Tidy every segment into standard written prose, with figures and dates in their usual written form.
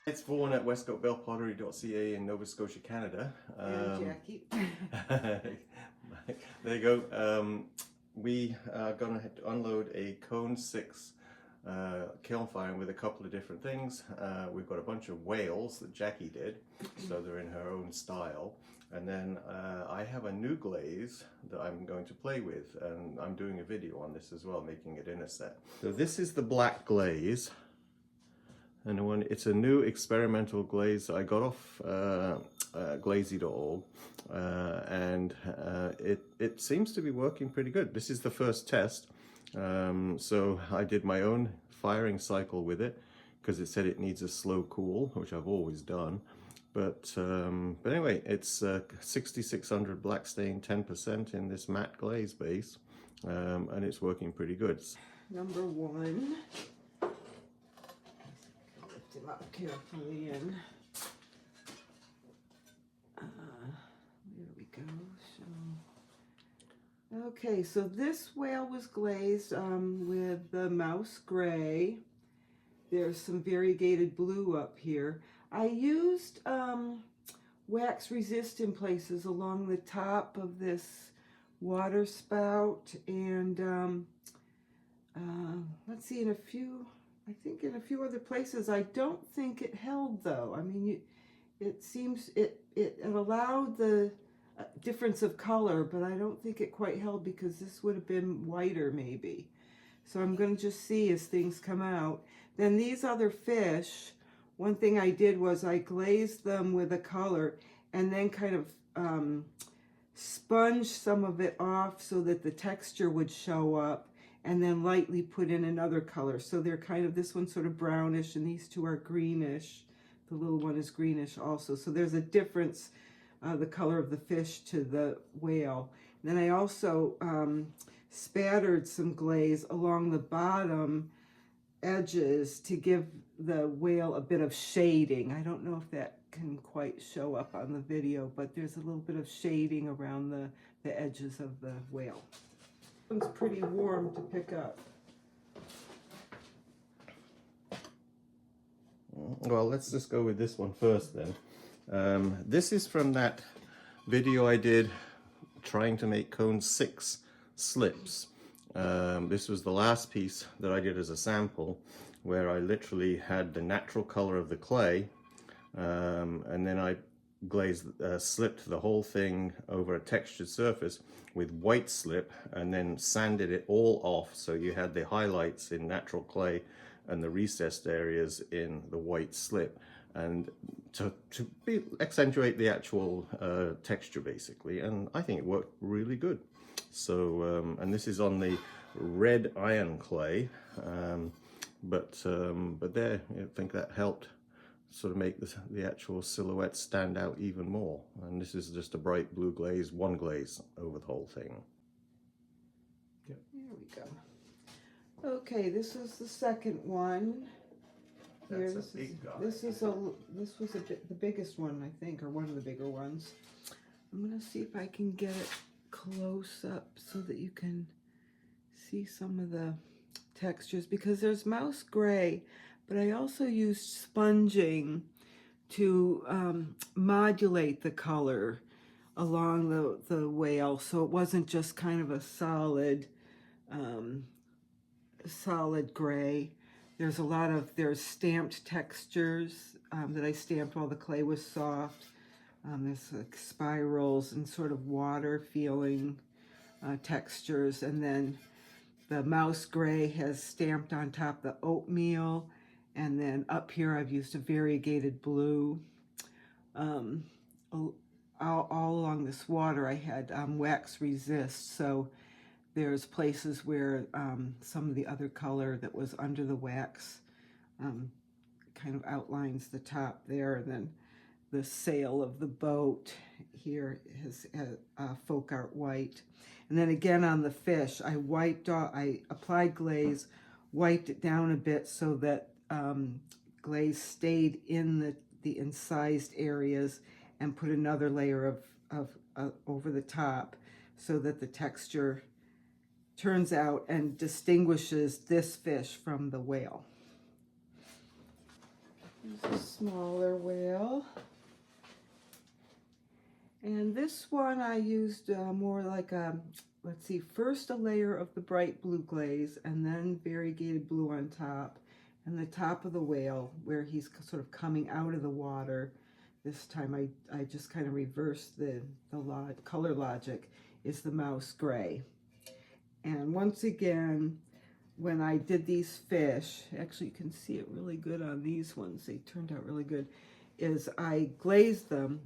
It's Vaughan at westcottbellpottery.ca in Nova Scotia, Canada. And Jackie. There you go. We are going to unload a Cone 6 kiln firing with a couple of different things. We've got a bunch of whales that Jackie did, so they're in her own style. And then I have a new glaze that I'm going to play with, and I'm doing a video on this as well, making it in a set. So this is the black glaze. And it's a new experimental glaze I got off glazy.org, and it seems to be working pretty good. This is the first test, so I did my own firing cycle with it because it said it needs a slow cool, which I've always done. But anyway, it's 6600 black stain, 10% in this matte glaze base, and it's working pretty good. Number one. Lift him up carefully and there we go. So, okay, so this whale was glazed with the mouse gray. There's some variegated blue up here. I used wax resist in places along the top of this water spout, and let's see, I think in a few other places. I don't think it held though. I mean, it seems it allowed the difference of color, but I don't think it quite held because this would have been whiter maybe. So I'm going to just see as things come out. Then these other fish, one thing I did was I glazed them with a color and then kind of sponged some of it off so that the texture would show up, and then lightly put in another color. So they're kind of, this one's sort of brownish and these two are greenish. The little one is greenish also. So there's a difference, the color of the fish to the whale. And then I also spattered some glaze along the bottom edges to give the whale a bit of shading. I don't know if that can quite show up on the video, but there's a little bit of shading around the edges of the whale. This one's pretty warm to pick up. Well, let's just go with this one first then. This is from that video I did trying to make Cone 6 slips. This was the last piece that I did as a sample, where I literally had the natural color of the clay, and then I slipped the whole thing over a textured surface with white slip, and then sanded it all off, so you had the highlights in natural clay and the recessed areas in the white slip, and to accentuate the actual texture basically. And I think it worked really good. So and this is on the red iron clay, but there, I think that helped sort of make the actual silhouette stand out even more. And this is just a bright blue glaze, one glaze over the whole thing. Yep. There we go. Okay, this is the second one. That's a big guy. This was the biggest one, I think, or one of the bigger ones. I'm gonna see if I can get it close up so that you can see some of the textures, because there's mouse gray, but I also used sponging to modulate the color along the whale, so it wasn't just kind of a solid gray. There's stamped textures that I stamped while the clay was soft. There's like spirals and sort of water feeling textures, and then the mouse gray has stamped on top the oatmeal, and then up here I've used a variegated blue. All along this water I had wax resist, so there's places where some of the other color that was under the wax kind of outlines the top there, and then the sail of the boat here has folk art white. And then again on the fish, I applied glaze, wiped it down a bit so that glaze stayed in the incised areas, and put another layer of over the top so that the texture turns out and distinguishes this fish from the whale. Here's a smaller whale. And this one I used more like a, let's see, first a layer of the bright blue glaze and then variegated blue on top. And the top of the whale, where he's sort of coming out of the water, this time I just kind of reversed the color logic, is the mouse gray. And once again, when I did these fish, actually you can see it really good on these ones, they turned out really good, is I glazed them,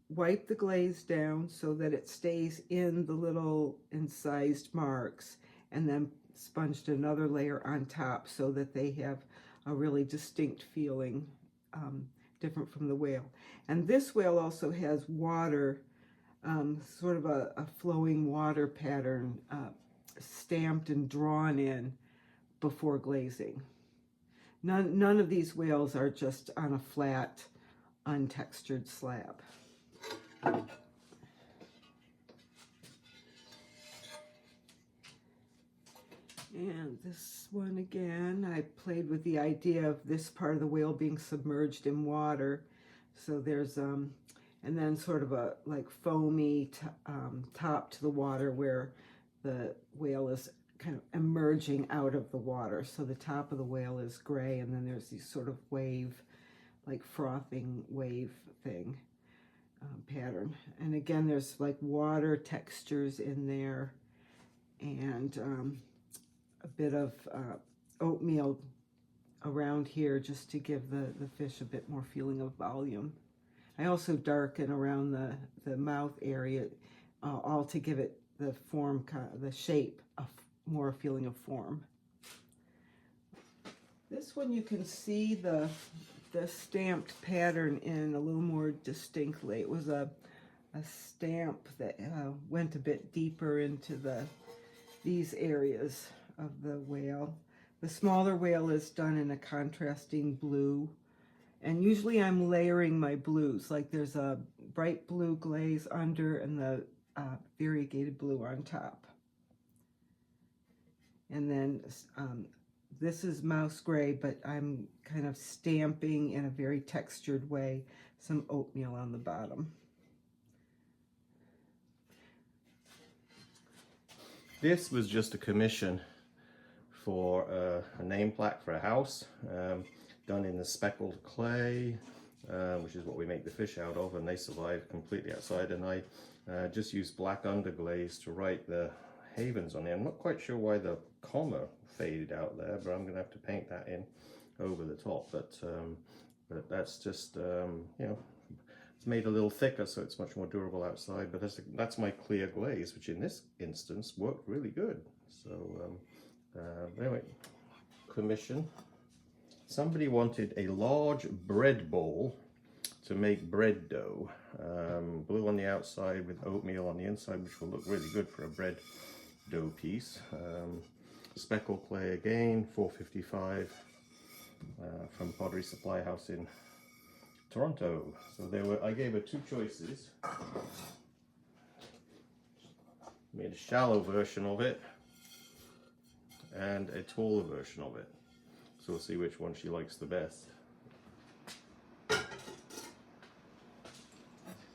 wipe the glaze down so that it stays in the little incised marks, and then sponged another layer on top so that they have a really distinct feeling, different from the whale. And this whale also has water, sort of a flowing water pattern, stamped and drawn in before glazing. None of these whales are just on a flat, untextured slab. And this one again, I played with the idea of this part of the whale being submerged in water. So there's, and then sort of a like foamy top to the water where the whale is kind of emerging out of the water. So the top of the whale is gray, and then there's these sort of wave, like frothing wave thing, pattern. And again, there's like water textures in there, and a bit of oatmeal around here just to give the fish a bit more feeling of volume. I also darken around the mouth area, all to give it the form, the shape, of more feeling of form. This one you can see the stamped pattern in a little more distinctly. It was a stamp that went a bit deeper into these areas of the whale. The smaller whale is done in a contrasting blue, and usually I'm layering my blues, like there's a bright blue glaze under and the variegated blue on top. And then this is mouse gray, but I'm kind of stamping in a very textured way some oatmeal on the bottom. This was just a commission for a name plaque for a house, done in the speckled clay, which is what we make the fish out of, and they survive completely outside. And I just used black underglaze to write the havens on there. I'm not quite sure why the comma faded out there, but I'm going to have to paint that in over the top. But that's just, you know, it's made a little thicker so it's much more durable outside. But that's my clear glaze, which in this instance worked really good. So anyway, commission. Somebody wanted a large bread bowl to make bread dough. Blue on the outside with oatmeal on the inside, which will look really good for a bread dough piece. Speckle clay again, $4.55 from Pottery Supply House in Toronto. So I gave her two choices. Made a shallow version of it and a taller version of it. So we'll see which one she likes the best.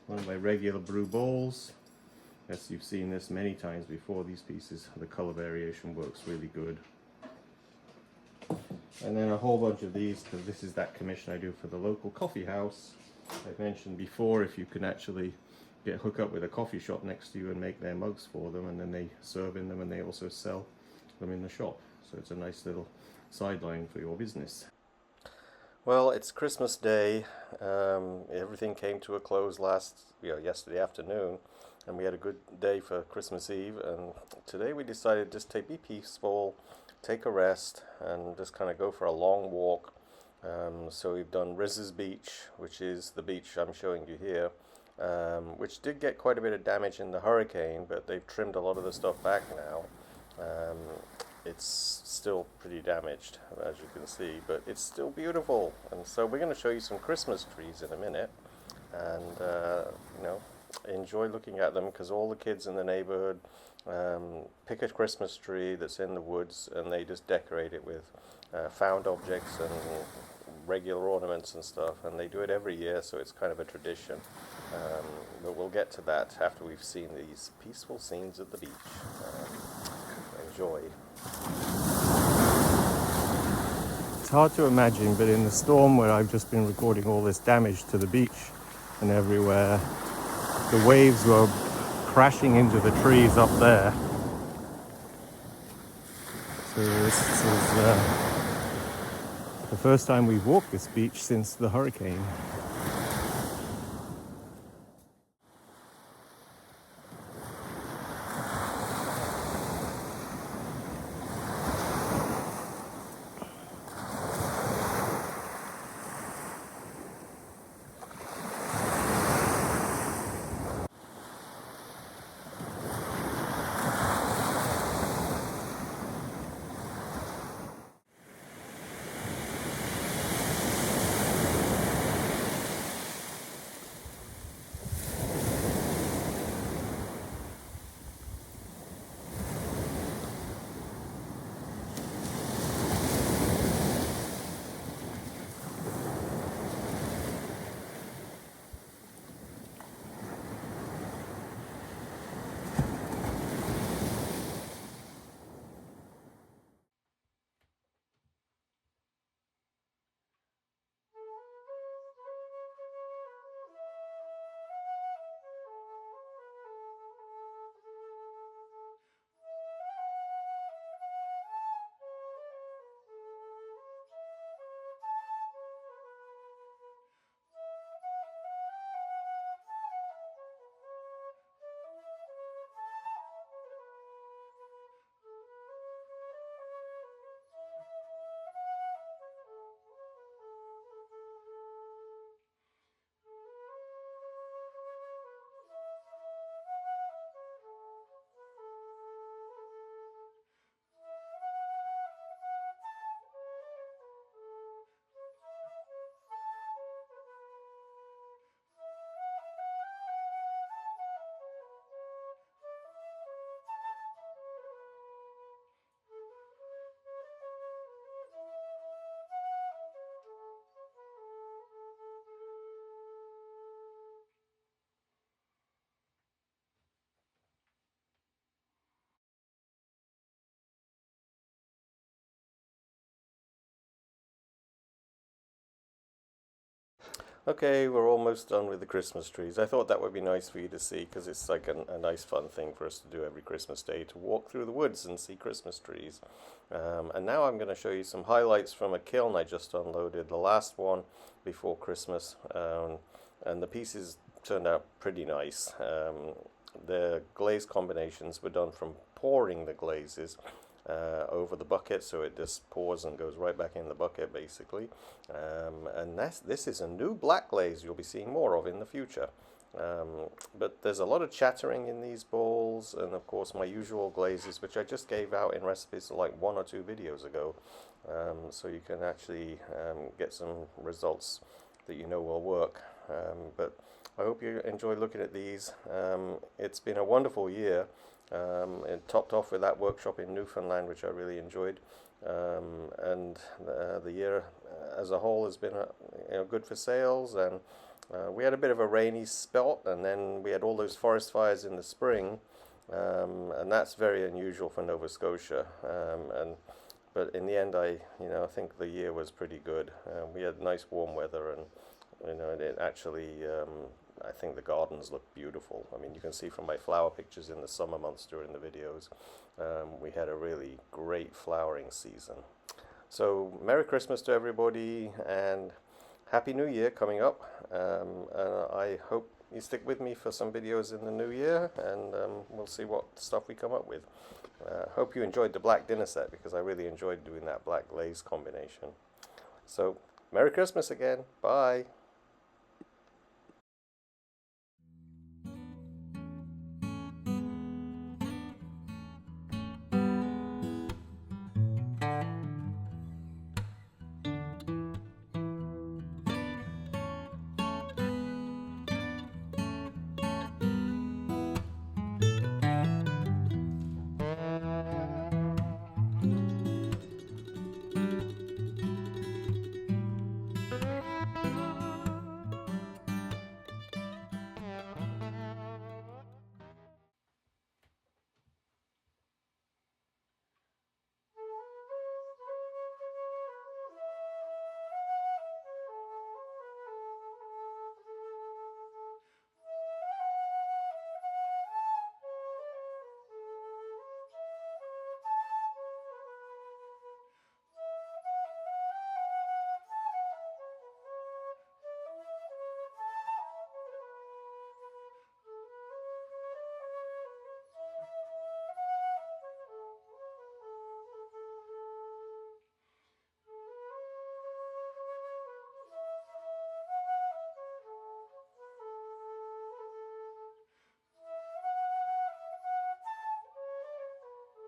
One of my regular brew bowls. Yes, you've seen this many times before, these pieces. The color variation works really good. And then a whole bunch of these, because this is that commission I do for the local coffee house. I've mentioned before, if you can actually hook up with a coffee shop next to you and make their mugs for them, and then they serve in them and they also sell them in the shop. So it's a nice little sideline for your business. Well, it's Christmas Day. Everything came to a close yesterday afternoon, and we had a good day for Christmas Eve. And today we decided just to be peaceful, take a rest, and just kind of go for a long walk. So we've done Riz's Beach, which is the beach I'm showing you here, which did get quite a bit of damage in the hurricane, but they've trimmed a lot of the stuff back now. It's still pretty damaged, as you can see, but it's still beautiful. And so we're going to show you some Christmas trees in a minute, and you know, enjoy looking at them, because all the kids in the neighborhood pick a Christmas tree that's in the woods and they just decorate it with found objects and regular ornaments and stuff, and they do it every year, so it's kind of a tradition. But we'll get to that after we've seen these peaceful scenes at the beach. Enjoy. It's hard to imagine, but in the storm where I've just been recording all this damage to the beach and everywhere, the waves were crashing into the trees up there. So this is the first time we've walked this beach since the hurricane. Okay, we're almost done with the Christmas trees. I thought that would be nice for you to see, because it's like a nice fun thing for us to do every Christmas day, to walk through the woods and see Christmas trees. And now I'm going to show you some highlights from a kiln I just unloaded, the last one before Christmas. And the pieces turned out pretty nice. The glaze combinations were done from pouring the glazes over the bucket, so it just pours and goes right back in the bucket basically. And this is a new black glaze you'll be seeing more of in the future. But there's a lot of chattering in these bowls, and of course my usual glazes, which I just gave out in recipes like 1 or 2 videos ago, so you can actually get some results that you know will work. But I hope you enjoy looking at these. It's been a wonderful year. It topped off with that workshop in Newfoundland, which I really enjoyed, and the year as a whole has been good for sales. And we had a bit of a rainy spot, and then we had all those forest fires in the spring, and that's very unusual for Nova Scotia. But in the end, I think the year was pretty good. We had nice warm weather, and it actually. I think the gardens look beautiful. I mean, you can see from my flower pictures in the summer months during the videos, we had a really great flowering season. So Merry Christmas to everybody, and Happy New Year coming up. And I hope you stick with me for some videos in the new year, and we'll see what stuff we come up with. Hope you enjoyed the black dinner set, because I really enjoyed doing that black glaze combination. So Merry Christmas again. Bye.